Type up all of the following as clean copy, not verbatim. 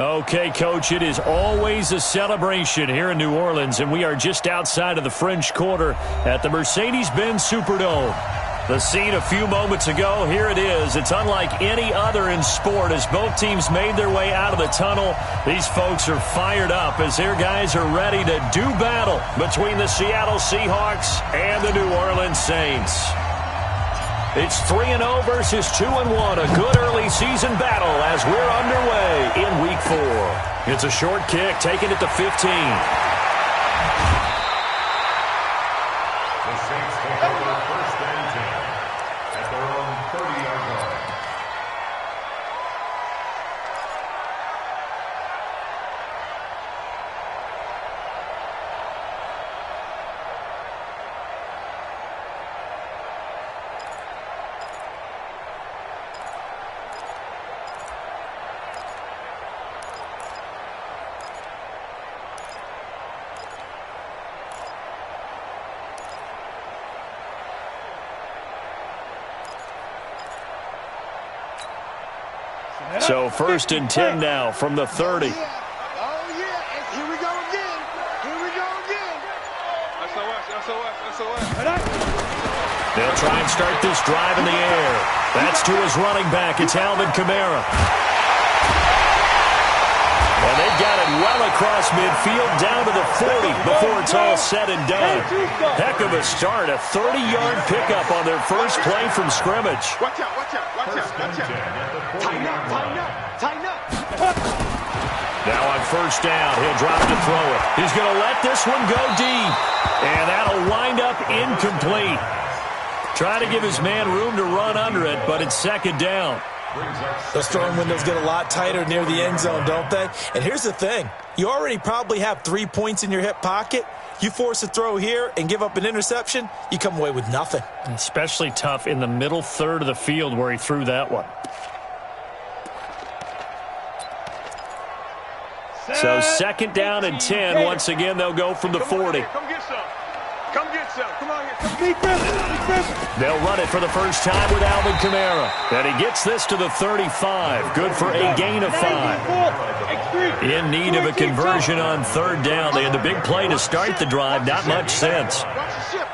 Okay, Coach, it is always a celebration here in New Orleans, and we are just outside of the French Quarter at the Mercedes-Benz Superdome. The scene a few moments ago, here it is. It's unlike any other in sport as both teams made their way out of the tunnel. These folks are fired up as their guys are ready to do battle between the Seattle Seahawks and the New Orleans Saints. It's 3-0 versus 2-1. A good early season battle as we're underway in Week 4. It's a short kick, taking it to 15. The Saints take over first and 10 at their own 30-yard line. So first and 10 now from the 30. Oh, yeah. And here we go again. They'll try and start this drive in the air. That's to his running back. It's Alvin Kamara. And they've got it well across midfield down to the 40 before it's all said and done. Heck of a start. A 30-yard pickup on their first play from scrimmage. Watch out. Tighten up. Now on first down, he'll drop to throw it. He's going to let this one go deep. And that'll wind up incomplete. Trying to give his man room to run under it, but it's second down. Those throwing windows get a lot tighter near the end zone, don't they? And here's the thing. You already probably have 3 points in your hip pocket. You force a throw here and give up an interception, you come away with nothing. Especially tough in the middle third of the field where he threw that one. So second down and 10. Once again, they'll go from the 40. Come get some. Come on here. They'll run it for the first time with Alvin Kamara. And he gets this to the 35. Good for a gain of 5. In need of a conversion on third down. They had the big play to start the drive. Not much sense. Watch the ship.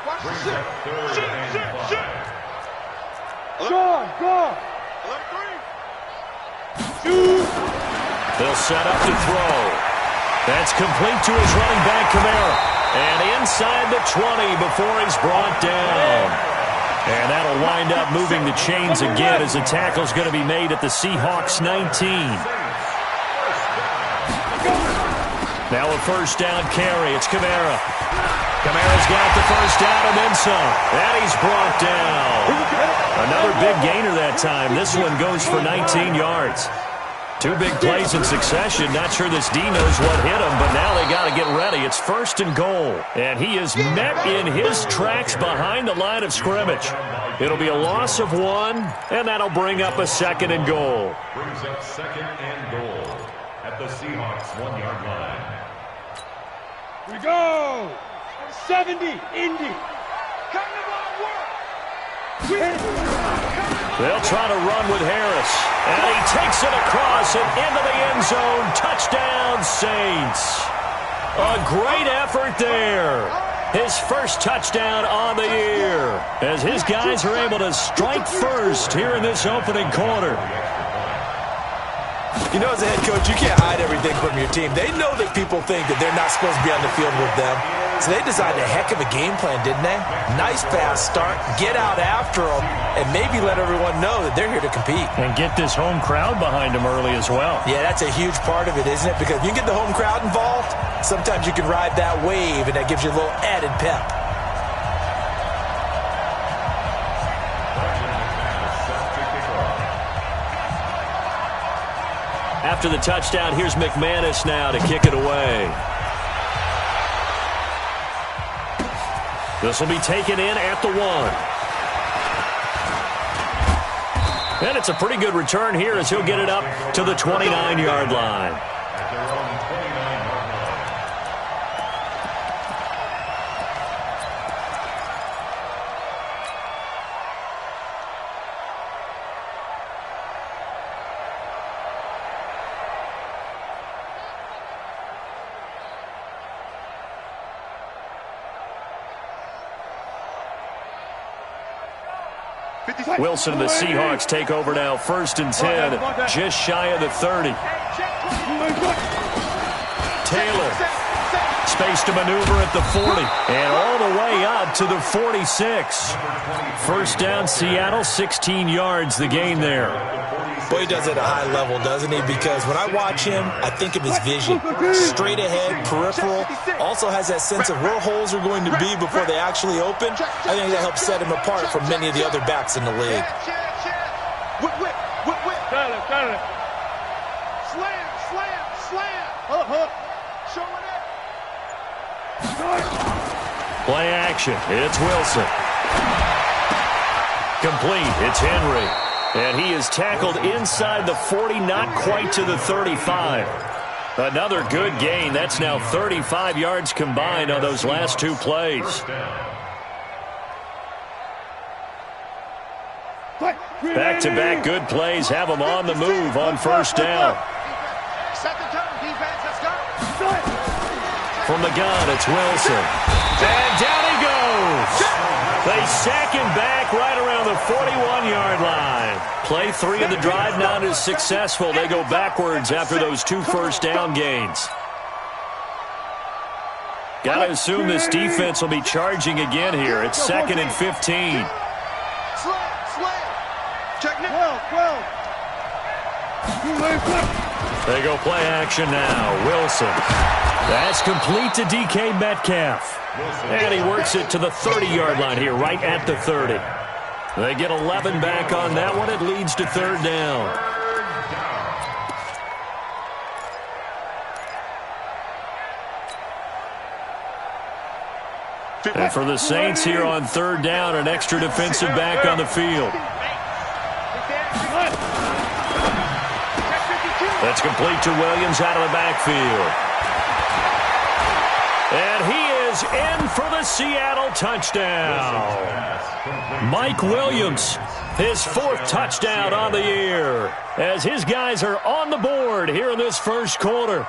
Go. They'll set up to throw. That's complete to his running back, Kamara. And inside the 20 before he's brought down. And that'll wind up moving the chains again as the tackle's going to be made at the Seahawks 19. Now a first down carry. It's Kamara. Kamara's got the first down and then some. And he's brought down. Another big gainer that time. This one goes for 19 yards. 2 big plays in succession. Not sure this D knows what hit him, but now they got to get ready. It's first and goal. And he is met in his tracks behind the line of scrimmage. It'll be a loss of 1, and that'll bring up a second and goal. Brings up second and goal at the Seahawks 1-yard line. We go. 70, Indy. They'll try to run with Harris. And he takes it across and into the end zone. Touchdown, Saints. A great effort there. His first touchdown on the year. As his guys are able to strike first here in this opening quarter. You know, as a head coach, you can't hide everything from your team. They know that people think that they're not supposed to be on the field with them. So they designed a heck of a game plan, didn't they? Nice fast start, get out after them, and maybe let everyone know that they're here to compete. And get this home crowd behind them early as well. Yeah, that's a huge part of it, isn't it? Because if you can get the home crowd involved, sometimes you can ride that wave, and that gives you a little added pep. After the touchdown, here's McManus now to kick it away. This will be taken in at the 1. And it's a pretty good return here as he'll get it up to the 29-yard line. At their own 29-yard line. Wilson and the Seahawks take over now. 1st and 10, just shy of the 30. Taylor, space to maneuver at the 40, and all the way up to the 46. First down, Seattle, 16 yards, the gain there. Boy, he does it at a high level, doesn't he? Because when I watch him, I think of his vision. Straight ahead, peripheral. Also has that sense of where holes are going to be before they actually open. I think that helps set him apart from many of the other backs in the league. Slam. Showing it. Play action. It's Wilson. Complete. It's Henry. And he is tackled inside the 40, not quite to the 35. Another good gain. That's now 35 yards combined on those last 2 plays. Back-to-back good plays have them on the move on 1st down. From the gun, it's Wilson. And down he goes. They sack him back right around the 41-yard line. Play 3 of the drive not as successful. They go backwards after those 2 first down gains. Got to assume this defense will be charging again here. It's 2nd and 15. They go play action now. Wilson. That's complete to DK Metcalf. And he works it to the 30-yard line here, right at the 30. They get 11 back on that one. It leads to 3rd down. And for the Saints here on 3rd down, an extra defensive back on the field. That's complete to Williams out of the backfield. And he is in for the Seattle touchdown. Mike Williams, his 4th touchdown on the year, as his guys are on the board here in this 1st quarter.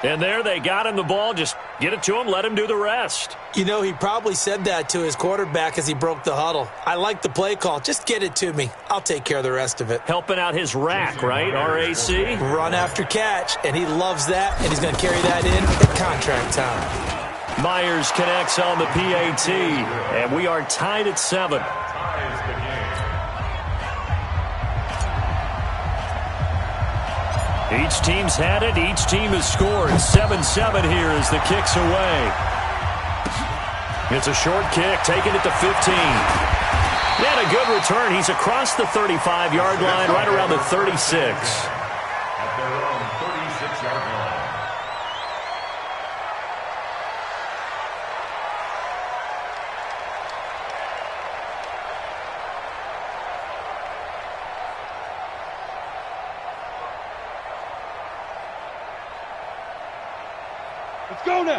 And there they got him the ball. Just get it to him, let him do the rest. You know, he probably said that to his quarterback as he broke the huddle. I like the play call. Just get it to me. I'll take care of the rest of it. Helping out his rack, right? R-A-C? Run after catch, and he loves that, and he's going to carry that in at contract time. Myers connects on the PAT, and we are tied at 7. Each team's had it. Each team has scored. 7-7 here as the kick's away. It's a short kick, taking it to 15. And a good return. He's across the 35-yard line, right around the 36. At their own 36-yard line.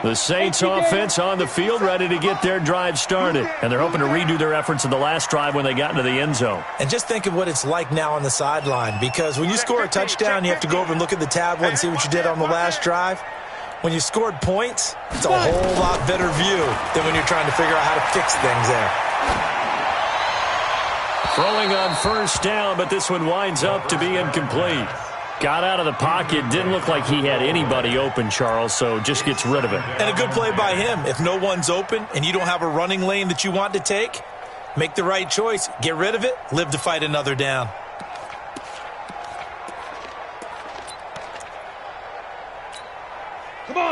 The Saints offense on the field, ready to get their drive started. And they're hoping to redo their efforts in the last drive when they got into the end zone. And just think of what it's like now on the sideline, because when you score a touchdown, you have to go over and look at the tablet and see what you did on the last drive. When you scored points, it's a whole lot better view than when you're trying to figure out how to fix things there. Throwing on 1st down, but this one winds up to be incomplete. Got out of the pocket. Didn't look like he had anybody open, Charles, so just gets rid of it. And a good play by him. If no one's open and you don't have a running lane that you want to take, make the right choice. Get rid of it. Live to fight another down.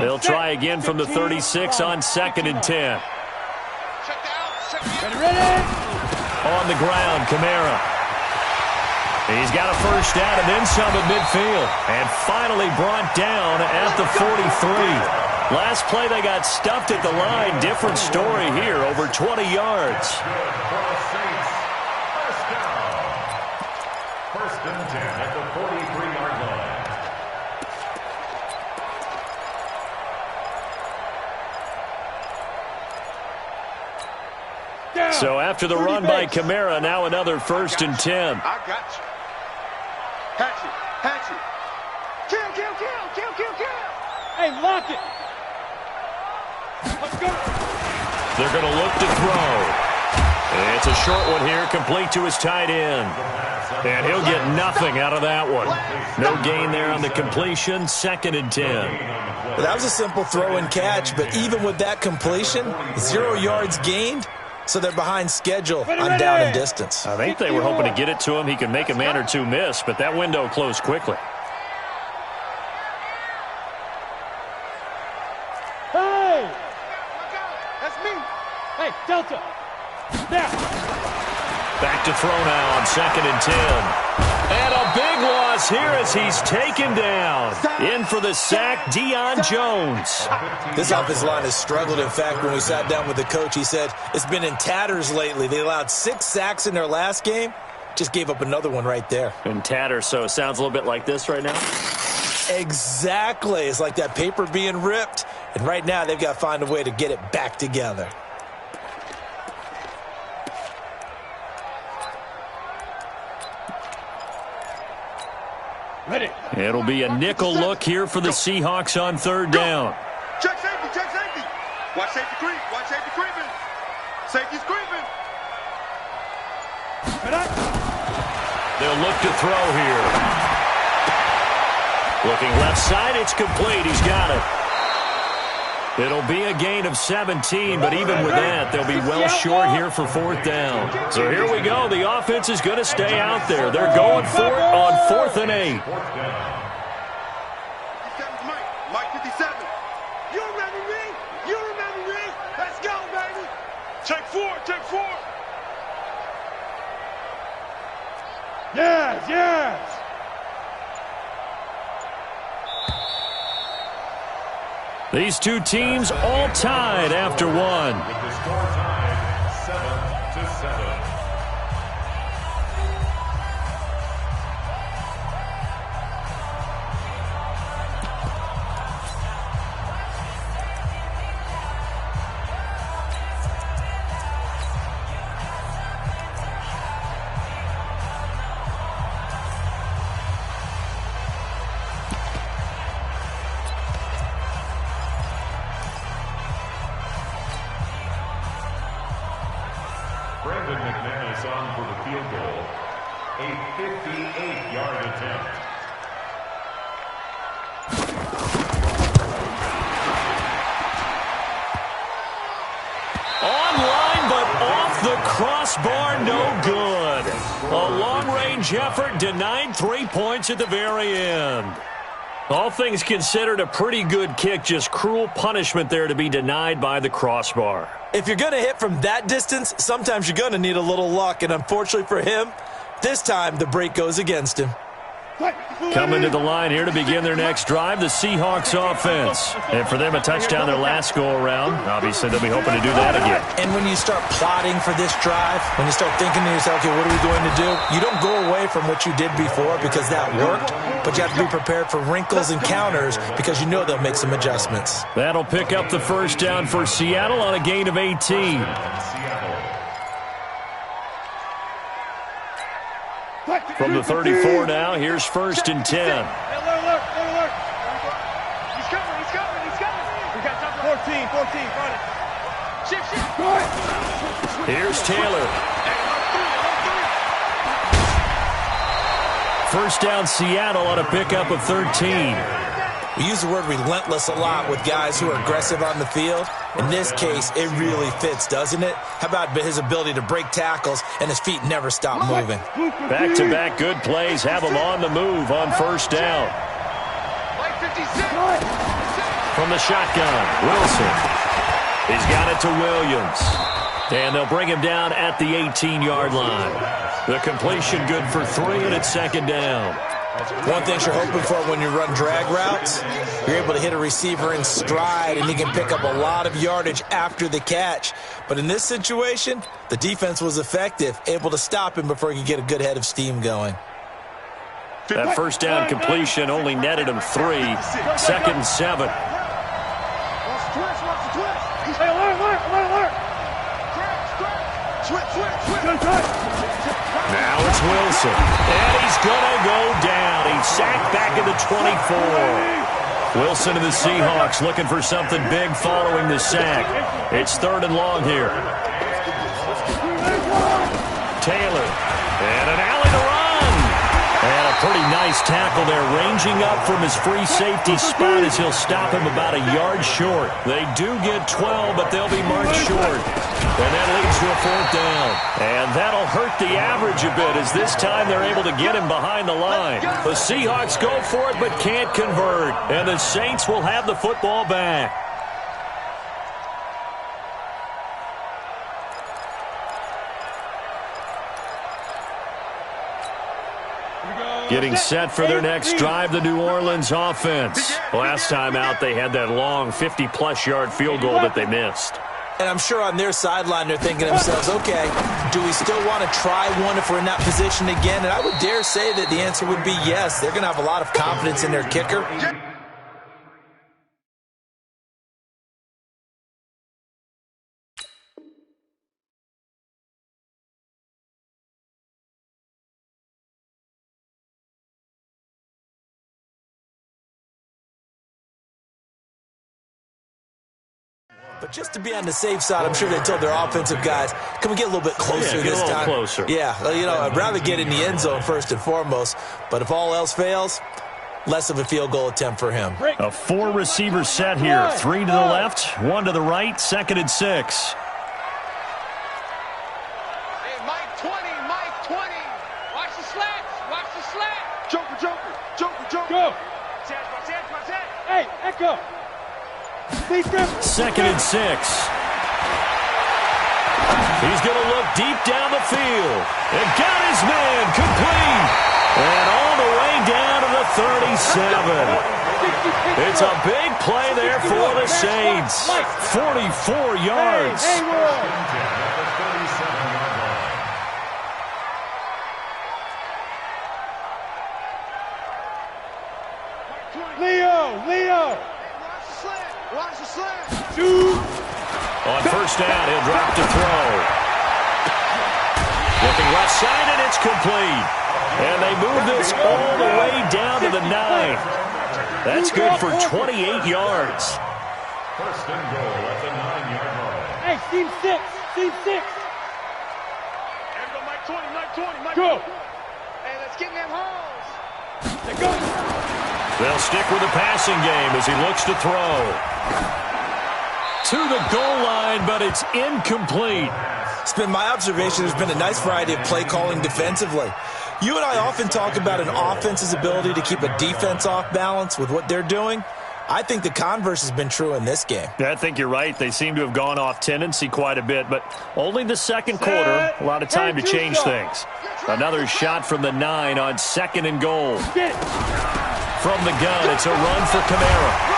They'll try again from the 36 on 2nd and 10. On the ground, Kamara. He's got a 1st down and then some at midfield. And finally brought down at the 43. Last play they got stuffed at the line. Different story here, over 20 yards. First and 10 at the 43-yard line. So after the run by Kamara, now another 1st and 10. I got you. Hatchet. Kill. Hey, lock it. Let's go. They're going to look to throw. It's a short one here, complete to his tight end. And he'll get nothing out of that one. No gain there on the completion, 2nd and 10. Well, that was a simple throw and catch, but even with that completion, 0 yards gained, so they're behind schedule on down and distance. I think they were hoping to get it to him. He could make a man or two miss, but that window closed quickly. Hey! That's me. Hey, Delta. Now. Back to throw now on 2nd and 10. And a big loss here as he's taken down. In for the sack, Deion Jones. This offensive line has struggled. In fact, when we sat down with the coach, he said it's been in tatters lately. They allowed 6 sacks in their last game. Just gave up another one right there. In tatters, so it sounds a little bit like this right now? Exactly. It's like that paper being ripped. And right now, they've got to find a way to get it back together. Ready. It'll be a nickel look here for the Seahawks on 3rd down. Check safety, check safety. Watch safety creep, watch safety creeping. Safety's creeping. They'll look to throw here. Looking left side, it's complete. He's got it. It'll be a gain of 17, but even with that, they'll be well short here for 4th down. So here we go. The offense is going to stay out there. They're going for it on 4th and 8. 57's Mike. Mike 57. You remember me? You remember me? Let's go, baby. Take 4, take 4. Yes, yes. These two teams all tied after one. With the score tied 7-7. McManus on for the field goal. A 58-yard attempt. Online, but off the crossbar, no good. A long-range effort denied 3 points at the very end. All things considered, a pretty good kick, just cruel punishment there to be denied by the crossbar. If you're going to hit from that distance, sometimes you're going to need a little luck, and unfortunately for him, this time the break goes against him. Coming to the line here to begin their next drive, the Seahawks offense. And for them, a touchdown their last go-around. Obviously, they'll be hoping to do that again. And when you start plotting for this drive, when you start thinking to yourself, okay, what are we going to do? You don't go away from what you did before because that worked, but you have to be prepared for wrinkles and counters because you know they'll make some adjustments. That'll pick up the first down for Seattle on a gain of 18. From the 34 now, here's 1st and 10. Alert. He's coming. We got time for 14, run it. Shift. Here's Taylor. First down, Seattle on a pickup of 13. We use the word relentless a lot with guys who are aggressive on the field. In this case, it really fits, doesn't it? How about his ability to break tackles and his feet never stop moving? Back-to-back good plays have him on the move on first down. From the shotgun, Wilson. He's got it to Williams. And they'll bring him down at the 18-yard line. The completion good for 3, and it's 2nd down. One thing you're hoping for when you run drag routes, you're able to hit a receiver in stride, and he can pick up a lot of yardage after the catch. But in this situation, the defense was effective, able to stop him before he could get a good head of steam going. That first down completion only netted him 3. 2nd and 7. Hey, alert. Now it's Wilson. And he's going to go down. He's sacked back at the 24. Wilson and the Seahawks looking for something big following the sack. It's 3rd and long here. nice tackle there, ranging up from his free safety spot as he'll stop him about a yard short. They do get 12, but they'll be marked short. And that leads to a 4th down. And that'll hurt the average a bit as this time they're able to get him behind the line. The Seahawks go for it but can't convert. And the Saints will have the football back. Getting set for their next drive, the New Orleans offense. Last time out, they had that long 50-plus yard field goal that they missed. And I'm sure on their sideline they're thinking to themselves, okay, do we still want to try one if we're in that position again? And I would dare say that the answer would be yes. They're going to have a lot of confidence in their kicker. But just to be on the safe side, I'm sure they told their offensive guys, can we get a little bit closer this time? Closer. Yeah, you know, I'd rather get in the end zone first and foremost. But if all else fails, less of a field goal attempt for him. A 4-receiver set here. 3 to the left, 1 to the right, 2nd and 6. Hey, Mike 20, Mike 20. Watch the slats, watch the slat. Joker, Joker, Joker, Joker. Go. Hey, Echo. 2nd and 6. He's going to look deep down the field. And got his man complete. And all the way down to the 37. It's a big play there for the Saints. 44 yards. Leo. Watch the slant. On 1st down, he'll drop to throw. Looking left side, and it's complete. And they move this all the way down to the 9. That's good for 28 yards. 1st and goal at the 9-yard line. Hey, team 6. Team 6. There we go, Mike 20, Mike 20, Mike 20. Go. Hey, let's get in them holes. Let's go. They'll stick with the passing game as he looks to throw. To the goal line, but it's incomplete. It's been my observation there's been a nice variety of play calling defensively. You and I often talk about an offense's ability to keep a defense off balance with what they're doing. I think the converse has been true in this game. Yeah, I think you're right. They seem to have gone off tendency quite a bit, but only the 2nd quarter, a lot of time to change things. Another shot from the 9 on 2nd and goal. From the gun, it's a run for Kamara.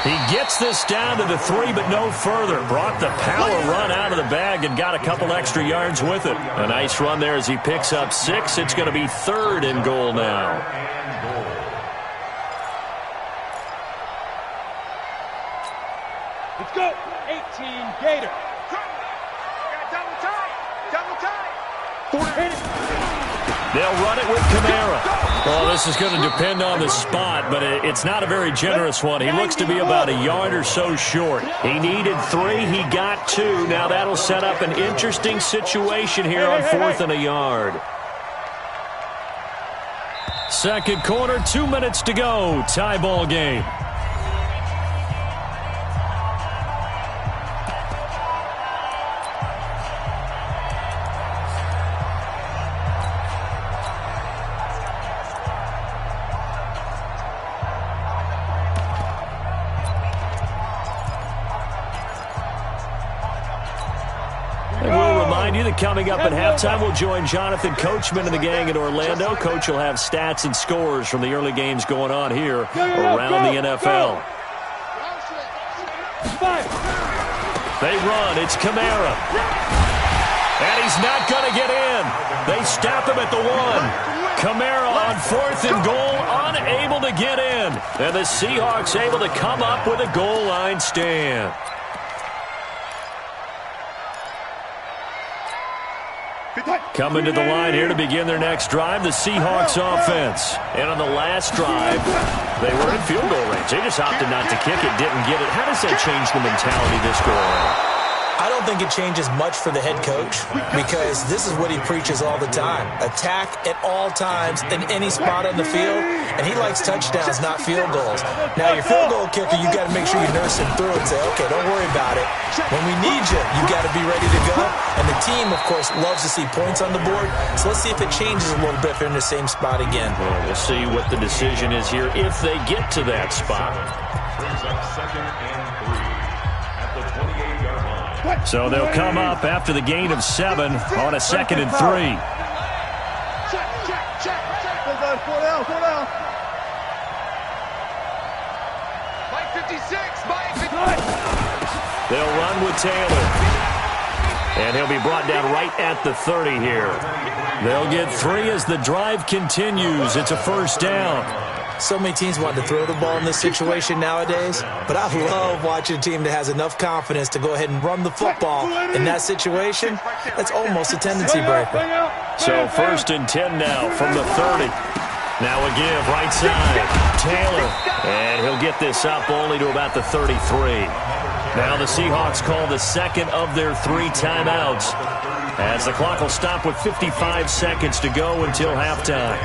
He gets this down to the 3, but no further. Brought the power run out of the bag and got a couple extra yards with it. A nice run there as he picks up 6. It's going to be 3rd and goal now. Let's go. 18, Gator. Double tie. They'll run it with Kamara. Well, this is going to depend on the spot, but it's not a very generous one. He looks to be about a yard or so short. He needed 3. He got 2. Now that'll set up an interesting situation here on 4th and a yard. 2nd quarter, 2 minutes to go. Tie ball game. Coming up at halftime, we'll join Jonathan Coachman and the gang in Orlando. Coach will have stats and scores from the early games going on here around the NFL. They run. It's Kamara. And he's not going to get in. They stop him at the 1. Kamara on 4th and goal, unable to get in. And the Seahawks able to come up with a goal line stand. Coming to the line here to begin their next drive, the Seahawks offense. And on the last drive, they were in field goal range. They just opted not to kick it, didn't get it. How does that change the mentality this go around? I don't think it changes much for the head coach because this is what he preaches all the time. Attack at all times in any spot on the field, and he likes touchdowns, not field goals. Now, your field goal kicker, you got to make sure you nurse him through and say, okay, don't worry about it. When we need you, you got to be ready to go. And the team, of course, loves to see points on the board. So let's see if it changes a little bit if they're in the same spot again. Well, we'll see what the decision is here if they get to that spot. Brings up 2nd and 3 at the 28-yard line. So they'll come up after the gain of 7 on a 2nd and 3. Check. Four down. Mike 56, Mike 56. They'll run with Taylor. And he'll be brought down right at the 30 here. They'll get 3 as the drive continues. It's a first down. So many teams want to throw the ball in this situation nowadays, but I love watching a team that has enough confidence to go ahead and run the football in that situation. That's almost a tendency breaker. So 1st and 10 now from the 30. Now a give right side. Taylor. And he'll get this up only to about the 33. Now the Seahawks call the 2nd of their 3 timeouts, as the clock will stop with 55 seconds to go until halftime.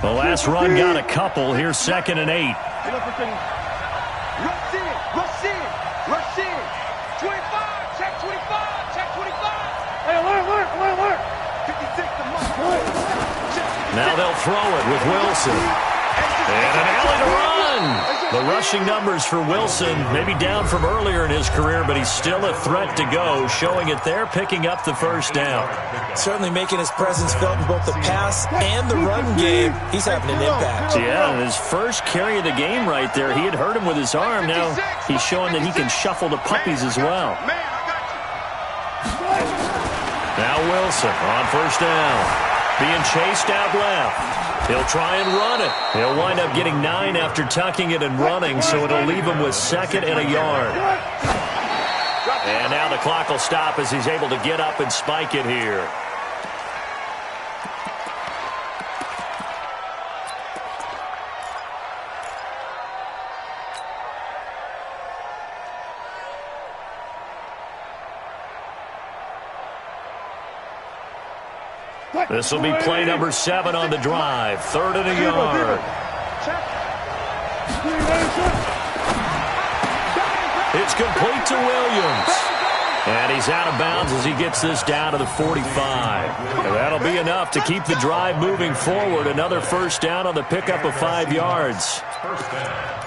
The last run got a couple. Here's 2nd and 8. Rush in. 25, check 25. Hey, alert. 56 to Mike. Now they'll throw it with Wilson. And an alley to run. The rushing numbers for Wilson maybe down from earlier in his career, but he's still a threat to go, showing it there, picking up the first down. Certainly making his presence felt in both the pass and the run game. He's having an impact. Yeah, his first carry of the game right there, he had hurt him with his arm. Now he's showing that he can shuffle the puppies as well. Now Wilson on first down, being chased out left. He'll try and run it. He'll wind up getting 9 after tucking it and running, so it'll leave him with 2nd and a yard. And now the clock will stop as he's able to get up and spike it here. This will be play number 7 on the drive. 3rd and a yard. It's complete to Williams. And he's out of bounds as he gets this down to the 45. And that'll be enough to keep the drive moving forward. Another first down on the pickup of 5 yards. First down.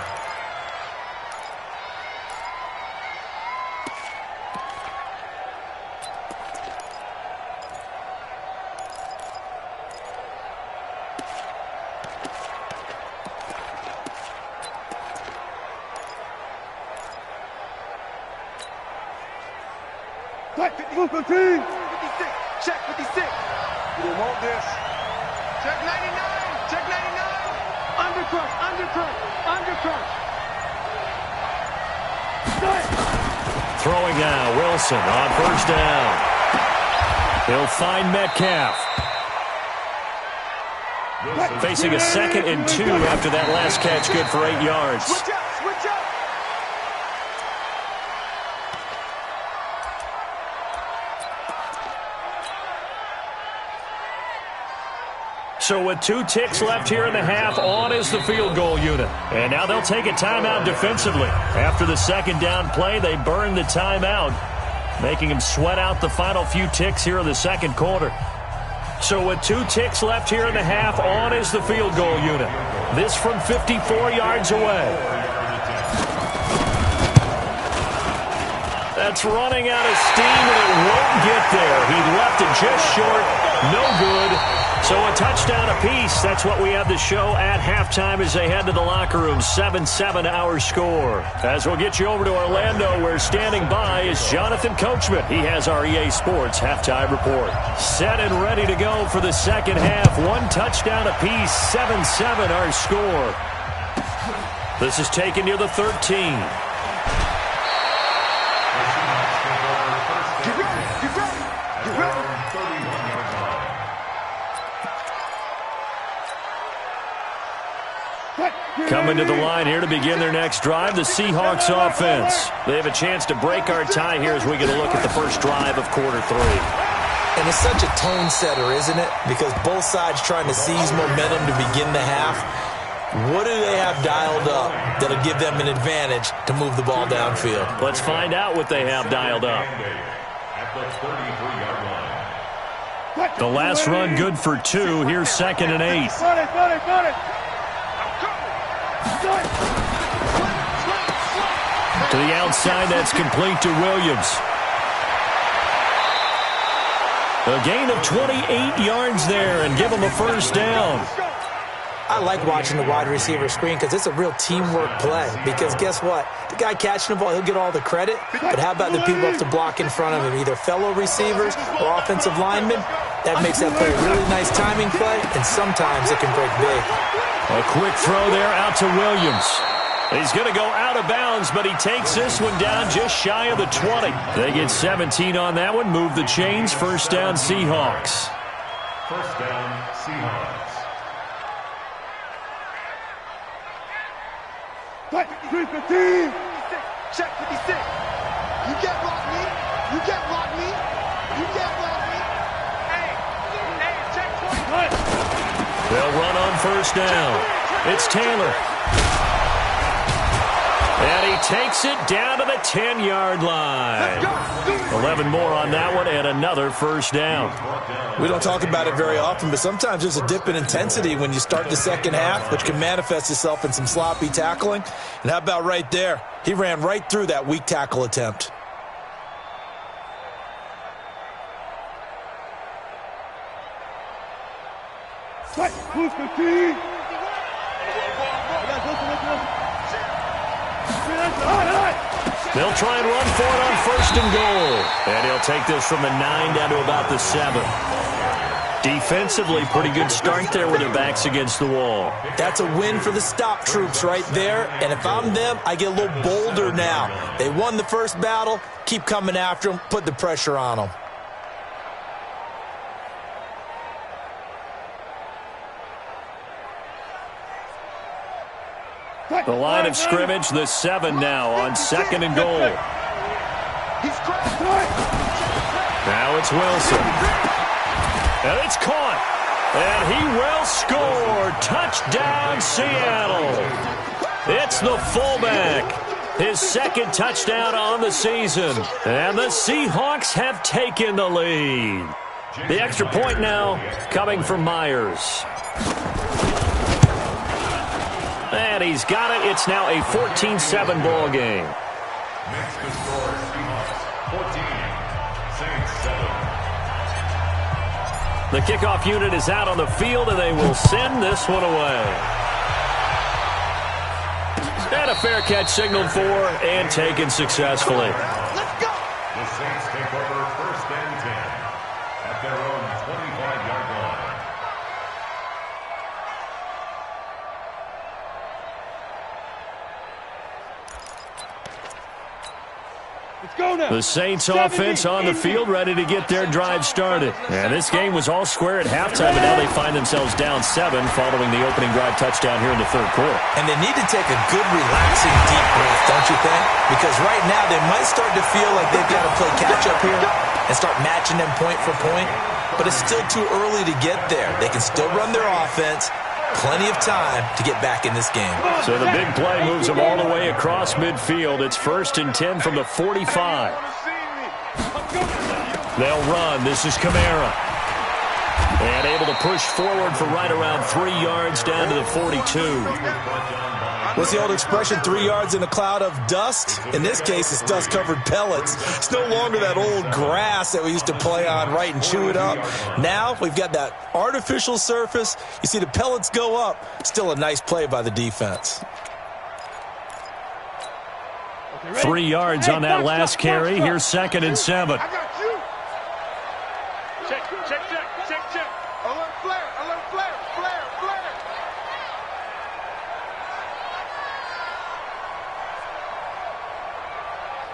Check 56. You don't want this. Check 99. Check 99. Undercut. Throwing now, Wilson on first down. He'll find Metcalf. Facing a 2nd and 2 after that last catch, good for 8 yards. Switch up. So with 2 ticks left here in the half, on is the field goal unit. And now they'll take a timeout defensively. After the 2nd down play, they burn the timeout, making them sweat out the final few ticks here in the 2nd quarter. So with 2 ticks left here in the half, on is the field goal unit. This from 54 yards away. That's running out of steam, and it won't get there. He left it just short. No good. So a touchdown apiece. That's what we have to show at halftime as they head to the locker room. 7-7 our score. As we'll get you over to Orlando, where standing by is Jonathan Coachman. He has our EA Sports halftime report. Set and ready to go for the second half. 1 touchdown apiece. 7-7 our score. This is taken near the 13. Coming to the line here to begin their next drive, the Seahawks offense. They have a chance to break our tie here as we get a look at the first drive of quarter 3. And it's such a tone setter, isn't it? Because both sides trying to seize momentum to begin the half. What do they have dialed up that'll give them an advantage to move the ball downfield? Let's find out what they have dialed up. The last run good for 2. Here's 2nd and 8. To the outside, that's complete to Williams. A gain of 28 yards there and give him a first down. I like watching the wide receiver screen because it's a real teamwork play. Because guess what? The guy catching the ball, he'll get all the credit. But how about the people up to block in front of him, either fellow receivers or offensive linemen? That makes that play a really nice timing play, and sometimes it can break big. A quick throw there out to Williams. He's going to go out of bounds, but he takes this one down just shy of the 20. They get 17 on that one, move the chains, first down Seahawks. First down Seahawks. Check 56. You get block me. You get block me. You get block me. Hey, check 20. They'll run on first down. It's Taylor. And he takes it down to the 10-yard line. 11 more on that one and another first down. We don't talk about it very often, but sometimes there's a dip in intensity when you start the second half, which can manifest itself in some sloppy tackling. And how about right there? He ran right through that weak tackle attempt. They'll try and run for it on first and goal. And he'll take this from the 9 down to about the 7. Defensively, pretty good start there with their backs against the wall. That's a win for the stop troops right there. And if I'm them, I get a little bolder now. They won the first battle. Keep coming after them. Put the pressure on them. The line of scrimmage, the 7 now on second and goal. Now it's Wilson. And it's caught. And he will score. Touchdown, Seattle. It's the fullback. His second touchdown on the season. And the Seahawks have taken the lead. The extra point now coming from Myers. And he's got it. It's now a 14-7 ball game. Next to score, Seahawks 14, Saints 7. The kickoff unit is out on the field, and they will send this one away. And a fair catch signaled for and taken successfully. Let's go. The Saints take over first and 10 at their own 25-yard line. The Saints offense on the field, ready to get their drive started. And this game was all square at halftime, and now they find themselves down 7 following the opening drive touchdown here in the third quarter. And they need to take a good, relaxing, deep breath, don't you think? Because right now they might start to feel like they've got to play catch-up here and start matching them point for point. But it's still too early to get there. They can still run their offense. Plenty of time to get back in this game. So the big play moves them all the way across midfield. It's first and 10 from the 45. They'll run. This is Kamara. And able to push forward for right around 3 yards down to the 42. What's the old expression, 3 yards in a cloud of dust? In this case, it's dust-covered pellets. It's no longer that old grass that we used to play on, right, and chew it up. Now we've got that artificial surface. You see the pellets go up. Still a nice play by the defense. 3 yards on that last carry. Here's second and 7. I got you. Check. Alert flare.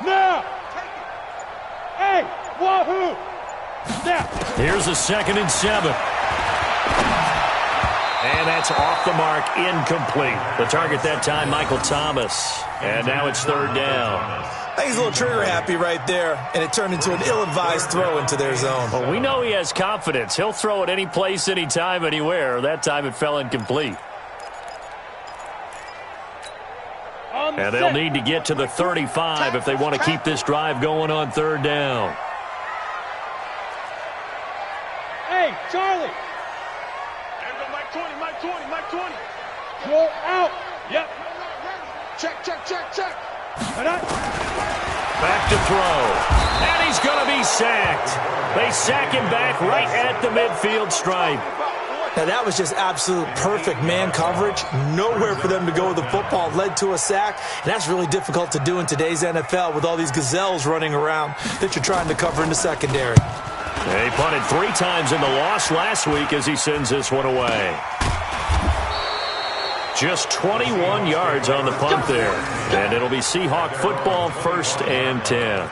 Now! Hey, wahoo! Now! Here's a second and 7. And that's off the mark, incomplete. The target that time, Michael Thomas. And now it's third down. I think he's a little trigger happy right there, and it turned into an ill-advised throw into their zone. Well, we know he has confidence. He'll throw it any place, anytime, anywhere. That time it fell incomplete. And they'll need to get to the 35 if they want to keep this drive going on third down. Hey, Charlie. Mike 20, Mike 20, Mike 20. Go out. Yep. Check. Back to throw. And he's going to be sacked. They sack him back right at the midfield stripe. Now, that was just absolute perfect man coverage. Nowhere for them to go with the football. Led to a sack. And that's really difficult to do in today's NFL with all these gazelles running around that you're trying to cover in the secondary. He punted 3 times in the loss last week as he sends this one away. Just 21 yards on the punt there. And it'll be Seahawk football, 1st and 10.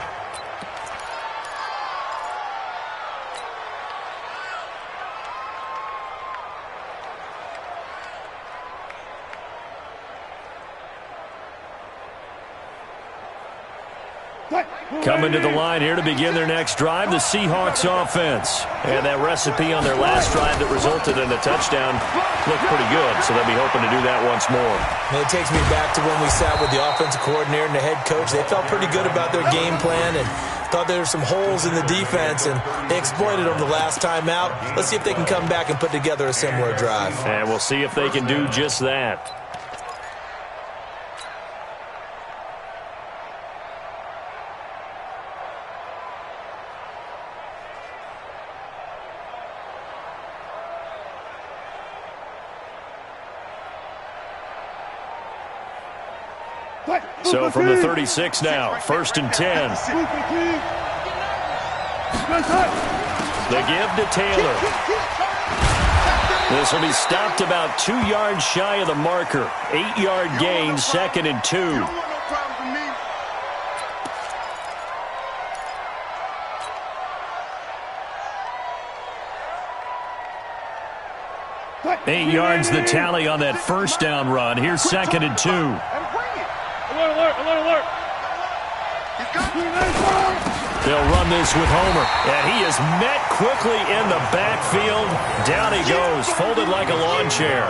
Coming to the line here to begin their next drive, the Seahawks offense. And that recipe on their last drive that resulted in a touchdown looked pretty good, so they'll be hoping to do that once more. And it takes me back to when we sat with the offensive coordinator and the head coach. They felt pretty good about their game plan and thought there were some holes in the defense, and they exploited them the last time out. Let's see if they can come back and put together a similar drive. And we'll see if they can do just that. So from the 36 now, 1st and 10. The give to Taylor. This will be stopped about 2 yards shy of the marker. 8-yard gain, 2nd and 2. Eight yards the tally on that first down run. Here's 2nd and 2. Alert. They'll run this with Homer. And he is met quickly in the backfield. Down he goes, folded like a lawn chair.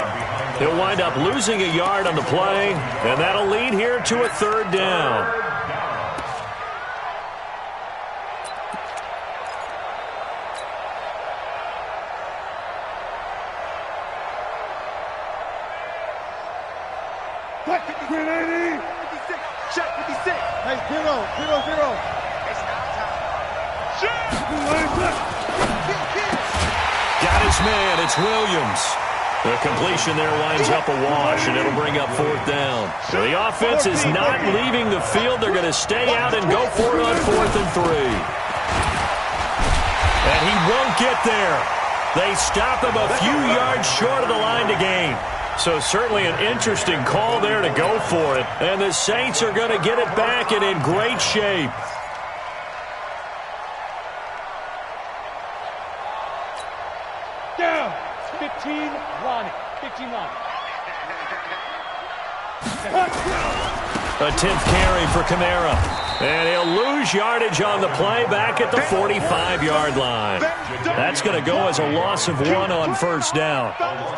He'll wind up losing a yard on the play, and that'll lead here to a 3rd down. Check 56. Hey, 0. Got his man. It's Williams. The completion there winds up a wash, and it'll bring up 4th down. So the offense is not leaving the field. They're going to stay out and go for it on 4th and 3. And he won't get there. They stop him a few yards short of the line to gain. So certainly an interesting call there to go for it. And the Saints are going to get it back and in great shape. Down. 15 Lonnie. A 10th carry for Kamara. And he'll lose yardage on the play back at the 45-yard line. That's going to go as a loss of 1 on 1st down.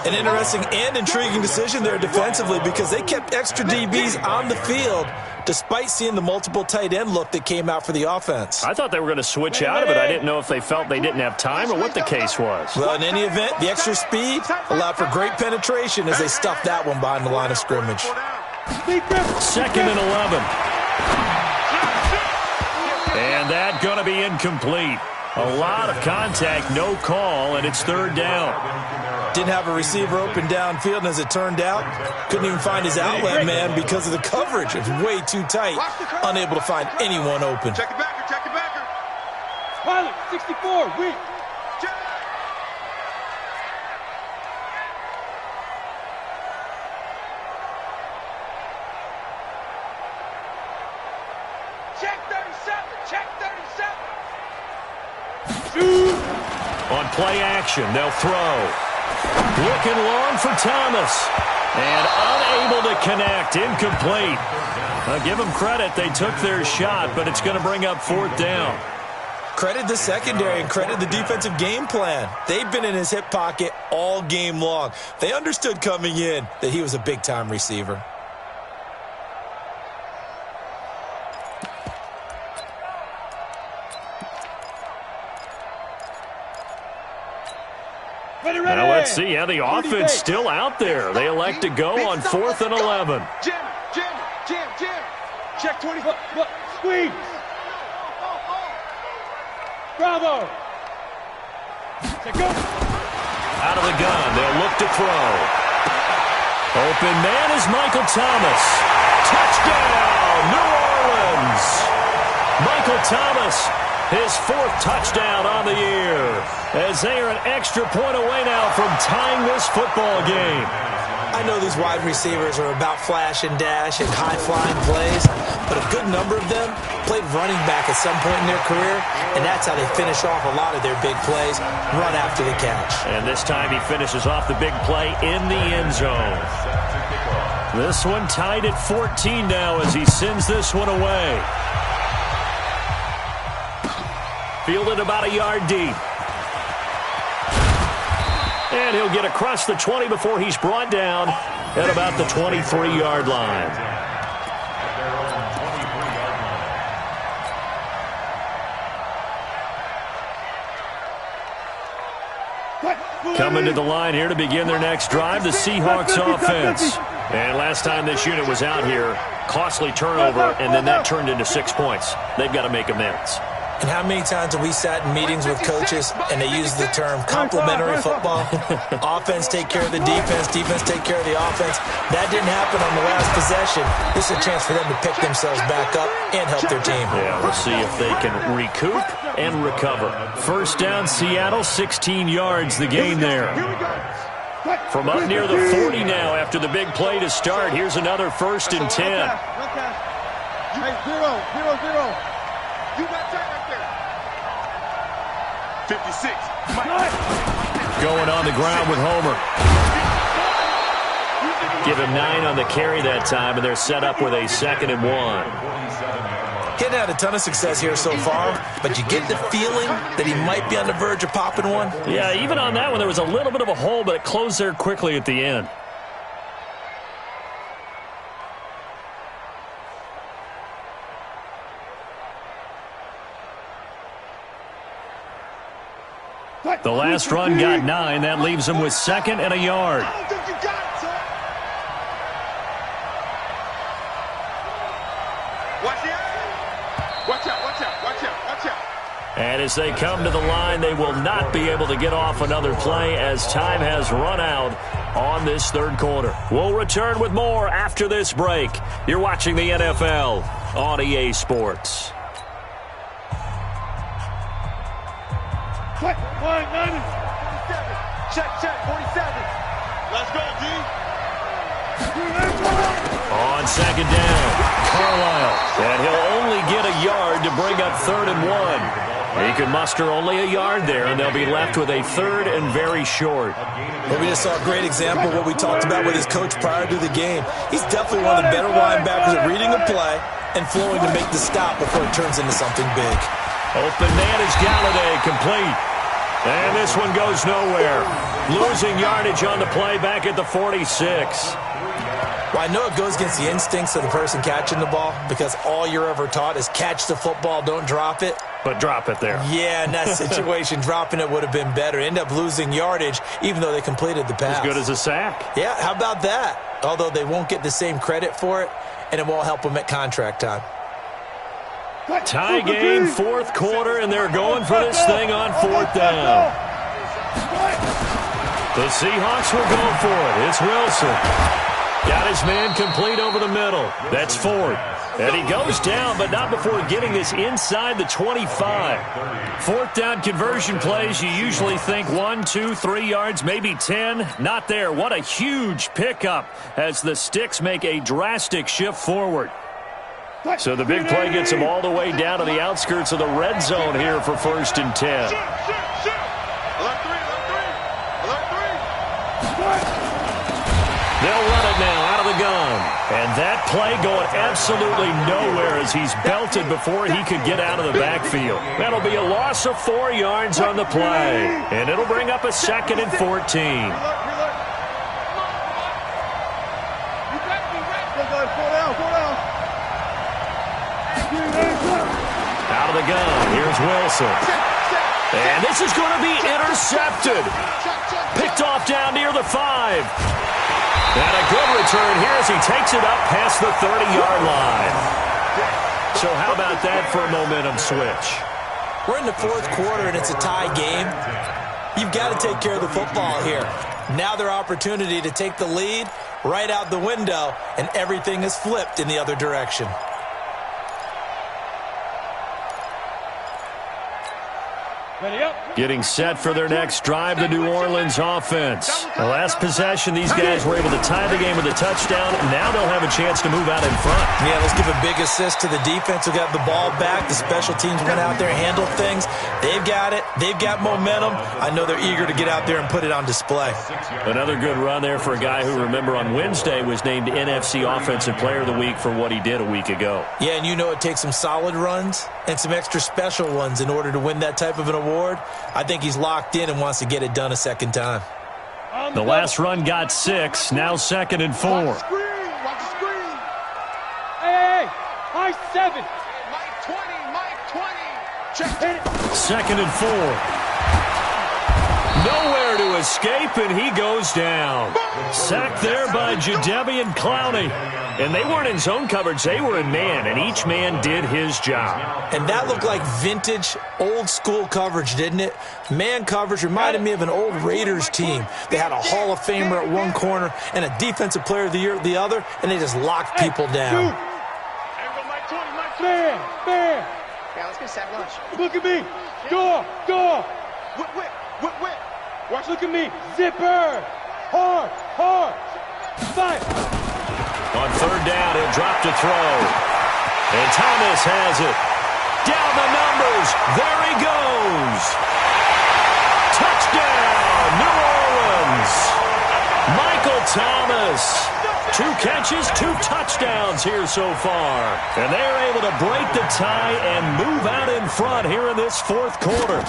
An interesting and intriguing decision there defensively because they kept extra DBs on the field despite seeing the multiple tight end look that came out for the offense. I thought they were going to switch out of it. I didn't know if they felt they didn't have time or what the case was. Well, in any event, the extra speed allowed for great penetration as they stuffed that one behind the line of scrimmage. 2nd and 11. And that going to be incomplete. A lot of contact, no call, and it's 3rd down. Didn't have a receiver open downfield, and as it turned out, couldn't even find his outlet man because of the coverage. It was way too tight, unable to find anyone open. Check it backer. Pilot, 64, weak. Check 37. On play action, they'll throw. Looking long for Thomas. And unable to connect. Incomplete. I'll give them credit. They took their shot, but it's going to bring up 4th down. Credit the secondary and credit the defensive game plan. They've been in his hip pocket all game long. They understood coming in that he was a big-time receiver. Now let's see how the offense still out there. They elect to go on 4th and 11. Jam, jam, jam, jam. Check 20. Squeeze. Bravo. Go. Out of the gun, they'll look to throw. Open man is Michael Thomas. Touchdown, New Orleans. Michael Thomas, his 4th touchdown on the year, as they are an extra point away now from tying this football game. I know these wide receivers are about flash and dash and high-flying plays, but a good number of them played running back at some point in their career, and that's how they finish off a lot of their big plays, run after the catch. And this time he finishes off the big play in the end zone. This one tied at 14 now as he sends this one away. Fielded about a yard deep. And he'll get across the 20 before he's brought down at about the 23-yard line. Coming to the line here to begin their next drive, the Seahawks offense. And last time this unit was out here, costly turnover, and then that turned into 6 points. They've got to make amends. And how many times have we sat in meetings with coaches and they use the term complementary football? Offense take care of the defense, defense take care of the offense. That didn't happen on the last possession. This is a chance for them to pick themselves back up and help their team. Yeah, we'll see if they can recoup and recover. First down, Seattle, 16 yards, the gain there. From up near the 40 now after the big play to start. Here's another 1st and 10. Hey, 0-0-0. You got time right there. 56. Going on the ground with Homer. Give him 9 on the carry that time, and they're set up with a 2nd and 1. Getting had a ton of success here so far, but you get the feeling that he might be on the verge of popping one. Yeah, even on that one, there was a little bit of a hole, but it closed there quickly at the end. The last run got 9. That leaves him with 2nd and a yard. I don't think you got it, son. Watch out. Watch out, watch out, watch out, watch out. And as they come to the line, they will not be able to get off another play as time has run out on this 3rd quarter. We'll return with more after this break. You're watching the NFL on EA Sports. Check, 190. 47. Check, 47. Let's go, D. On 2nd down, Carlisle. And he'll only get a yard to bring up 3rd and 1. He can muster only a yard there, and they'll be left with a 3rd and very short. But we just saw a great example of what we talked about with his coach prior to the game. He's definitely one of the better linebackers at reading a play and flowing to make the stop before it turns into something big. Open man is Galladay, complete. And this one goes nowhere. Losing yardage on the play back at the 46. Well, I know it goes against the instincts of the person catching the ball because all you're ever taught is catch the football, don't drop it. But drop it there. Yeah, in that situation, dropping it would have been better. End up losing yardage even though they completed the pass. As good as a sack. Yeah, how about that? Although they won't get the same credit for it, and it won't help them at contract time. Tie game, 4th quarter, and they're going for this thing on 4th down. The Seahawks will go for it. It's Wilson. Got his man complete over the middle. That's Ford. And he goes down, but not before getting this inside the 25. 4th down conversion plays, you usually think 1, 2, 3 yards, maybe 10. Not there. What a huge pickup as the Sticks make a drastic shift forward. So the big play gets him all the way down to the outskirts of the red zone here for 1st and 10. They'll run it now out of the gun. And that play going absolutely nowhere as he's belted before he could get out of the backfield. That'll be a loss of 4 yards on the play. And it'll bring up a 2nd and 14. Out of the gun, here's Wilson. And this is going to be intercepted. Picked off down near the 5. And a good return here as he takes it up past the 30-yard line. So how about that for a momentum switch? We're in the 4th quarter, and it's a tie game. You've got to take care of the football here. Now their opportunity to take the lead right out the window, and everything is flipped in the other direction. Getting set for their next drive, the New Orleans offense. The last possession, these guys were able to tie the game with a touchdown. Now they'll have a chance to move out in front. Yeah, let's give a big assist to the defense who got the ball back. The special teams went out there and handled things. They've got it. They've got momentum. I know they're eager to get out there and put it on display. Another good run there for a guy who, remember, on Wednesday was named NFC Offensive Player of the Week for what he did a week ago. Yeah, and you know it takes some solid runs and some extra special ones in order to win that type of an award. I think he's locked in and wants to get it done a second time. The last run got 6, now 2nd and 4. Watch the screen. Hey, high 7. Mike 20. Check it. 2nd and 4. Nowhere to escape, and he goes down. Sacked there by Jadeveon Clowney. And they weren't in zone coverage, they were in man, and each man did his job. And that looked like vintage, old-school coverage, didn't it? Man coverage reminded me of an old Raiders team. They had a Hall of Famer at one corner and a Defensive Player of the Year at the other, and they just locked people down. Man. Yeah, let's get sack lunch. Look at me. Door. Whip. Watch, look at me. Zipper. Hard. Fire. On 3rd down, he'll drop to throw. And Thomas has it. Down the numbers. There he goes. Touchdown, New Orleans. Michael Thomas. 2 catches, 2 touchdowns here so far. And they're able to break the tie and move out in front here in this 4th quarter.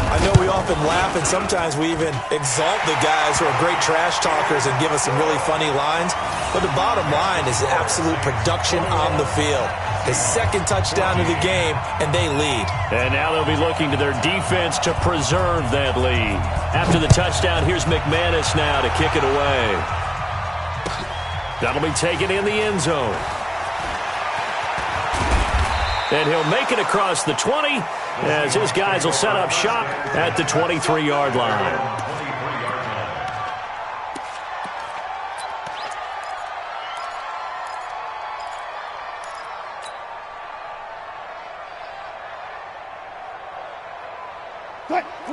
I know we often laugh, and sometimes we even exalt the guys who are great trash talkers and give us some really funny lines. But the bottom line is absolute production on the field. His 2nd touchdown of the game, and they lead. And now they'll be looking to their defense to preserve that lead. After the touchdown, here's McManus now to kick it away. That'll be taken in the end zone. And he'll make it across the 20 as his guys will set up shop at the 23-yard line.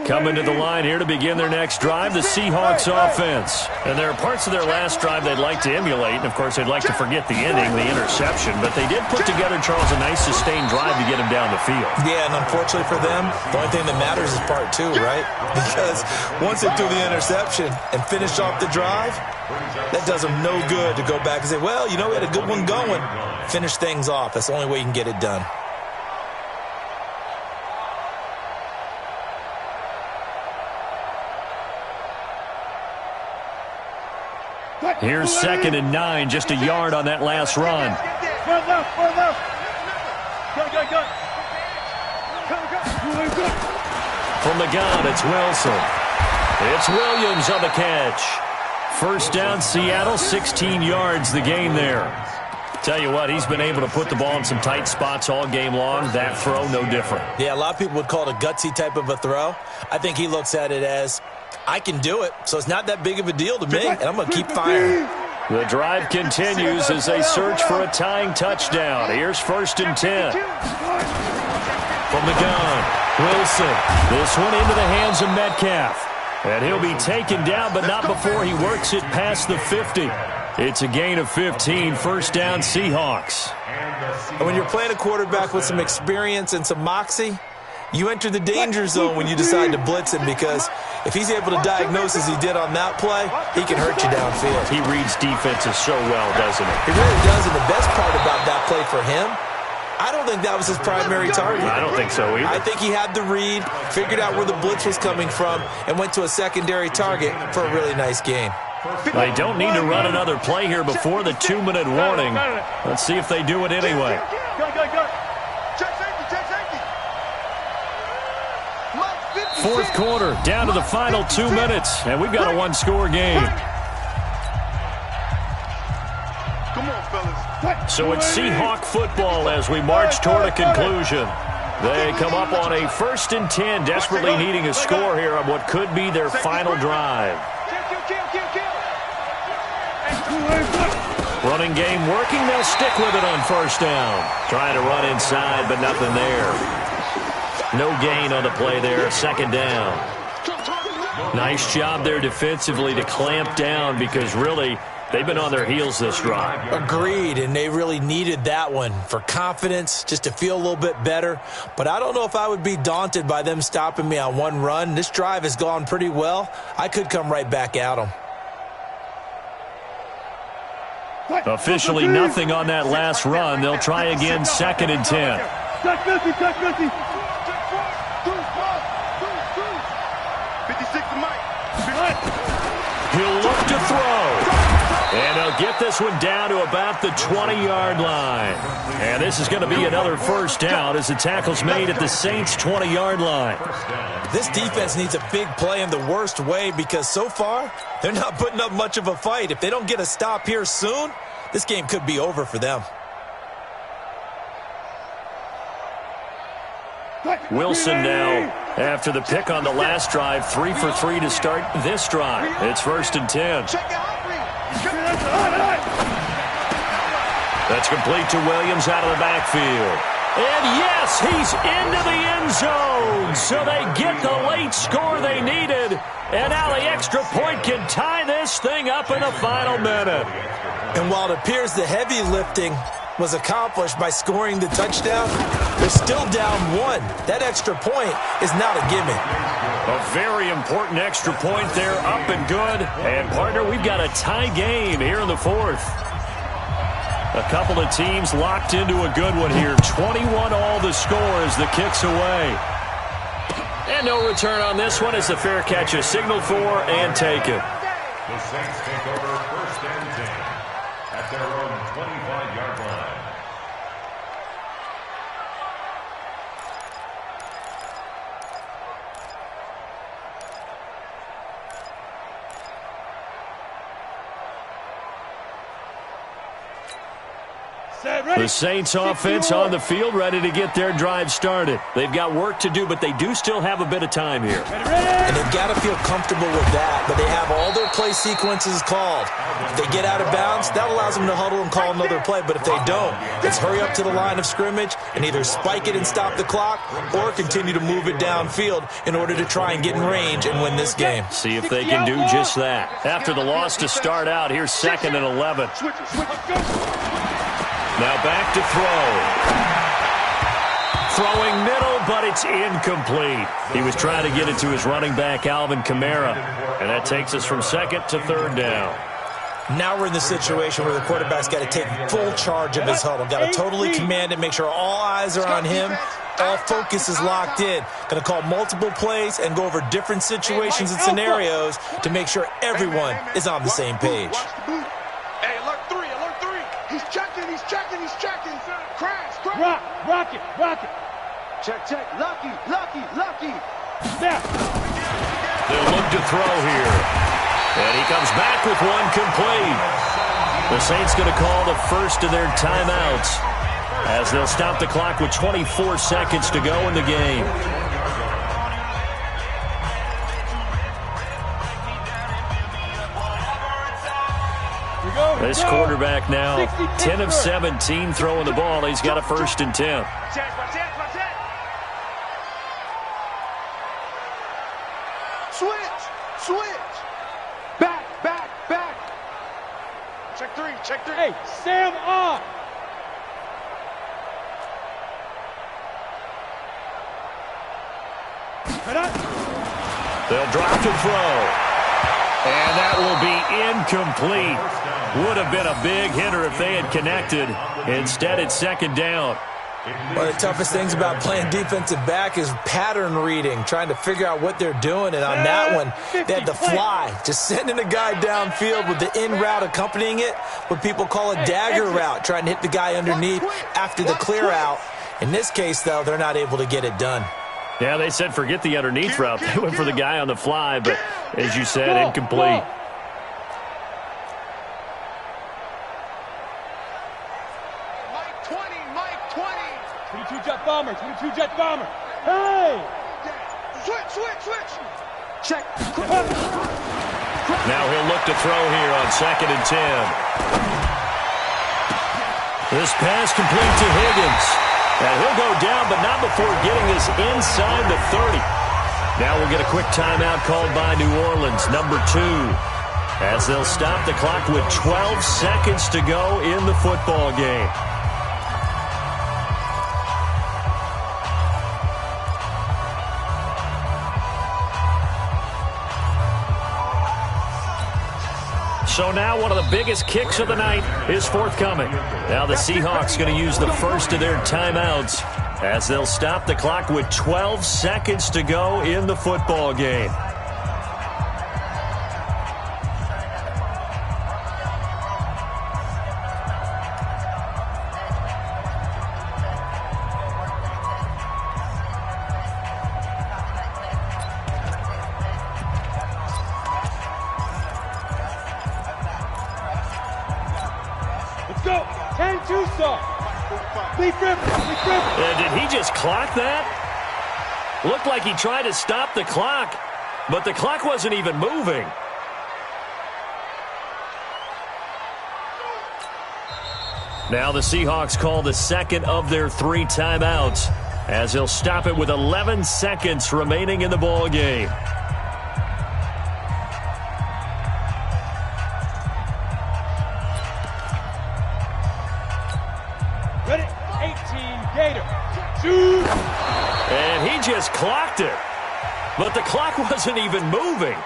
Coming to the line here to begin their next drive, the Seahawks offense. And there are parts of their last drive they'd like to emulate, and of course they'd like to forget the ending, the interception, but they did put together, Charles, a nice sustained drive to get him down the field. Yeah, and unfortunately for them, the only thing that matters is part 2, right? Because once they threw the interception and finished off the drive, that does them no good to go back and say, well, you know, we had a good one going. Finish things off. That's the only way you can get it done. Here's 2nd and 9, just a yard on that last run. From the gun, it's Wilson. It's Williams on the catch. 1st down, Seattle, 16 yards the gain there. Tell you what, he's been able to put the ball in some tight spots all game long. That throw, no different. Yeah, a lot of people would call it a gutsy type of a throw. I think he looks at it as, I can do it, so it's not that big of a deal to me, and I'm going to keep firing. The drive continues as they search for a tying touchdown. Here's 1st and 10. From the gun, Wilson. This one into the hands of Metcalf. And he'll be taken down, but not before he works it past the 50. It's a gain of 15, 1st down Seahawks. And when you're playing a quarterback with some experience and some moxie, You enter the danger zone when you decide to blitz him, because if he's able to diagnose as he did on that play, he can hurt you downfield. He reads defenses so well, doesn't he? He really does, and the best part about that play for him, I don't think that was his primary target. I don't think so either. I think he had the read, figured out where the blitz was coming from, and went to a secondary target for a really nice gain. They don't need to run another play here before the 2-minute warning. Let's see if they do it anyway. Fourth quarter, down to the final 2 minutes, and we've got a one-score game. Come on, fellas. So it's Seahawk football as we march toward a conclusion. They come up on a 1st and 10, desperately needing a score here on what could be their final drive. Running game working. They'll stick with it on 1st down. Trying to run inside, but nothing there. No gain on the play there. 2nd down. Nice job there defensively to clamp down, because really they've been on their heels this drive. Agreed, and they really needed that one for confidence, just to feel a little bit better. But I don't know if I would be daunted by them stopping me on one run. This drive has gone pretty well. I could come right back at them. Officially nothing on that last run. They'll try again, 2nd and 10. He'll look to throw. And he'll get this one down to about the 20-yard line. And this is going to be another 1st down as the tackle's made at the Saints' 20-yard line. This defense needs a big play in the worst way, because so far they're not putting up much of a fight. If they don't get a stop here soon, this game could be over for them. Wilson now, after the pick on the last drive, 3 for 3 to start this drive. It's 1st and 10. That's complete to Williams out of the backfield. And yes, he's into the end zone. So they get the late score they needed. And now the extra point can tie this thing up in the final minute. And while it appears the heavy lifting was accomplished by scoring the touchdown, they're still down 1. That extra point is not a gimme. A very important extra point there, up and good. And, partner, we've got a tie game here in the 4th. A couple of teams locked into a good one here. 21-all the score as the kick's away. And no return on this one as the fair catch is signaled for and taken. The Saints take over 1st and 10 at their own 25-yard line. The Saints offense on the field, ready to get their drive started. They've got work to do, but they do still have a bit of time here. And they've got to feel comfortable with that, but they have all their play sequences called. If they get out of bounds, that allows them to huddle and call another play, but if they don't, it's hurry up to the line of scrimmage and either spike it and stop the clock or continue to move it downfield in order to try and get in range and win this game. See if they can do just that. After the loss to start out, here's 2nd and 11. Now back to throw. Throwing middle, but it's incomplete. He was trying to get it to his running back, Alvin Kamara. And that takes us from 2nd to 3rd down. Now we're in the situation where the quarterback's got to take full charge of his huddle. Got to totally command it, make sure all eyes are on him. All focus is locked in. Going to call multiple plays and go over different situations and scenarios to make sure everyone is on the same page. Hey, alert 3. He's checking. Crash. Rock it. Check. Lucky. Snap. They'll look to throw here. And he comes back with one complete. The Saints going to call the first of their timeouts as they'll stop the clock with 24 seconds to go in the game. This quarterback now 10 of 17 throwing the ball. He's got a 1st and 10. Switch. Back. Check 3. Hey, Sam off. They'll drop to throw. And that will be incomplete. Would have been a big hitter if they had connected. Instead, it's second down. One of the toughest things about playing defensive back is pattern reading, trying to figure out what they're doing. And on that one, they had to fly, just sending a guy downfield with the in route accompanying it, what people call a dagger route, trying to hit the guy underneath after the clear out. In this case, though, they're not able to get it done. Yeah, they said forget the underneath route. They went for the guy on the fly, but as you said, incomplete. Mike 20. 22-jet bomber, 22-jet bomber. Hey! Switch. Check. Now he'll look to throw here on 2nd and 10. This pass complete to Higgins. And he'll go down, but not before getting this inside the 30. Now we'll get a quick timeout called by New Orleans, number 2, as they'll stop the clock with 12 seconds to go in the football game. So now one of the biggest kicks of the night is forthcoming. Now the Seahawks going to use the first of their timeouts as they'll stop the clock with 12 seconds to go in the football game. Did he just clock that? Looked like he tried to stop the clock, but the clock wasn't even moving. Now the Seahawks call the second of their 3 timeouts as they'll stop it with 11 seconds remaining in the ball game. And he just clocked it. But the clock wasn't even moving.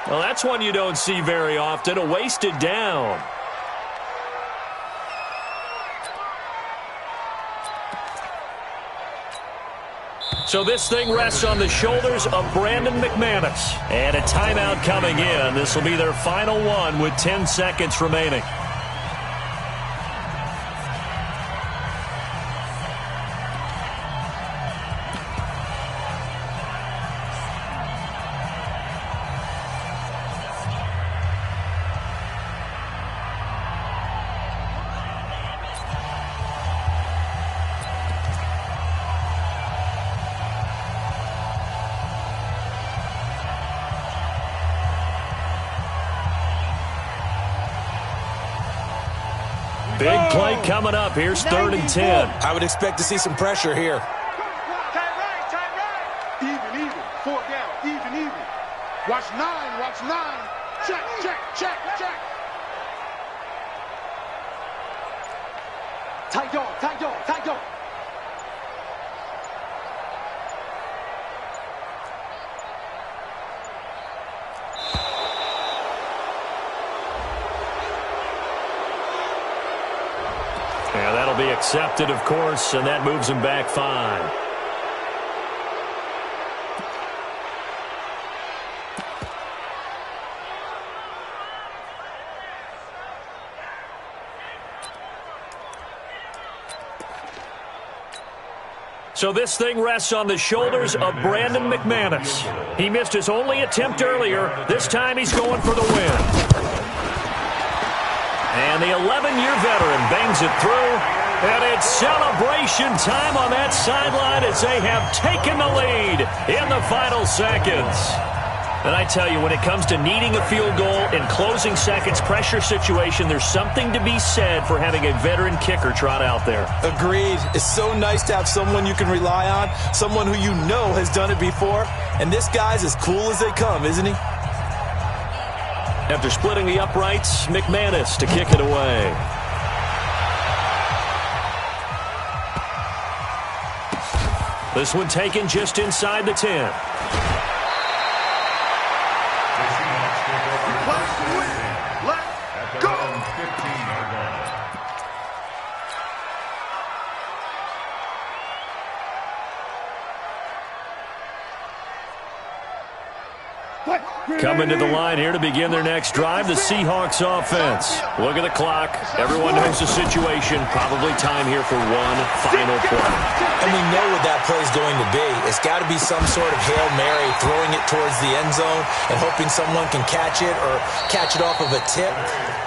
Well, that's one you don't see very often, a wasted down. So this thing rests on the shoulders of Brandon McManus. And a timeout coming in. This will be their final one with 10 seconds remaining. Big play coming up. Here's 3rd and 10. I would expect to see some pressure here. Time right. Even. 4th down. Even. Watch 9. Check. Tight dog. Yeah, that'll be accepted, of course, and that moves him back 5. So this thing rests on the shoulders of Brandon McManus. He missed his only attempt earlier. This time he's going for the win. And the 11-year veteran bangs it through. And it's celebration time on that sideline as they have taken the lead in the final seconds. And I tell you, when it comes to needing a field goal in closing seconds, pressure situation, there's something to be said for having a veteran kicker trot out there. Agreed. It's so nice to have someone you can rely on, someone who you know has done it before. And this guy's as cool as they come, isn't he? After splitting the uprights, McManus to kick it away. This one taken just inside the 10. Let's go. 15-yard line. Coming to the line here to begin their next drive, the Seahawks offense. Look at the clock. Everyone knows the situation. Probably time here for one final play. And we know what that play is going to be. It's got to be some sort of Hail Mary, throwing it towards the end zone and hoping someone can catch it or catch it off of a tip.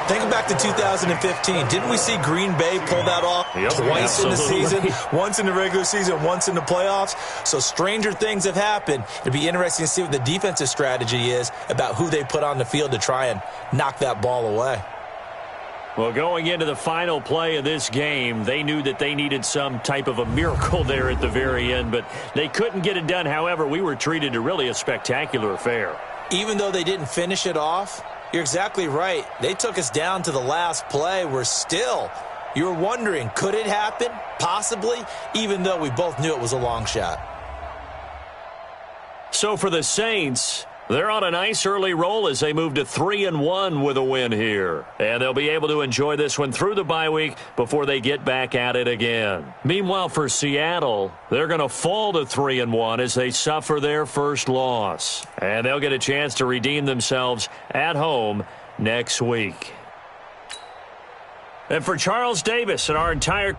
Think back to 2015. Didn't we see Green Bay pull that off twice in the season? Once in the regular season, once in the playoffs. So stranger things have happened. It'd be interesting to see what the defensive strategy is about who they put on the field to try and knock that ball away. Well, going into the final play of this game, they knew that they needed some type of a miracle there at the very end, but they couldn't get it done. However, we were treated to really a spectacular affair. Even though they didn't finish it off, you're exactly right. They took us down to the last play. You were wondering, could it happen? Possibly, even though we both knew it was a long shot. So for the Saints, they're on a nice early roll as they move to 3-1 with a win here. And they'll be able to enjoy this one through the bye week before they get back at it again. Meanwhile, for Seattle, they're going to fall to 3-1 as they suffer their first loss. And they'll get a chance to redeem themselves at home next week. And for Charles Davis and our entire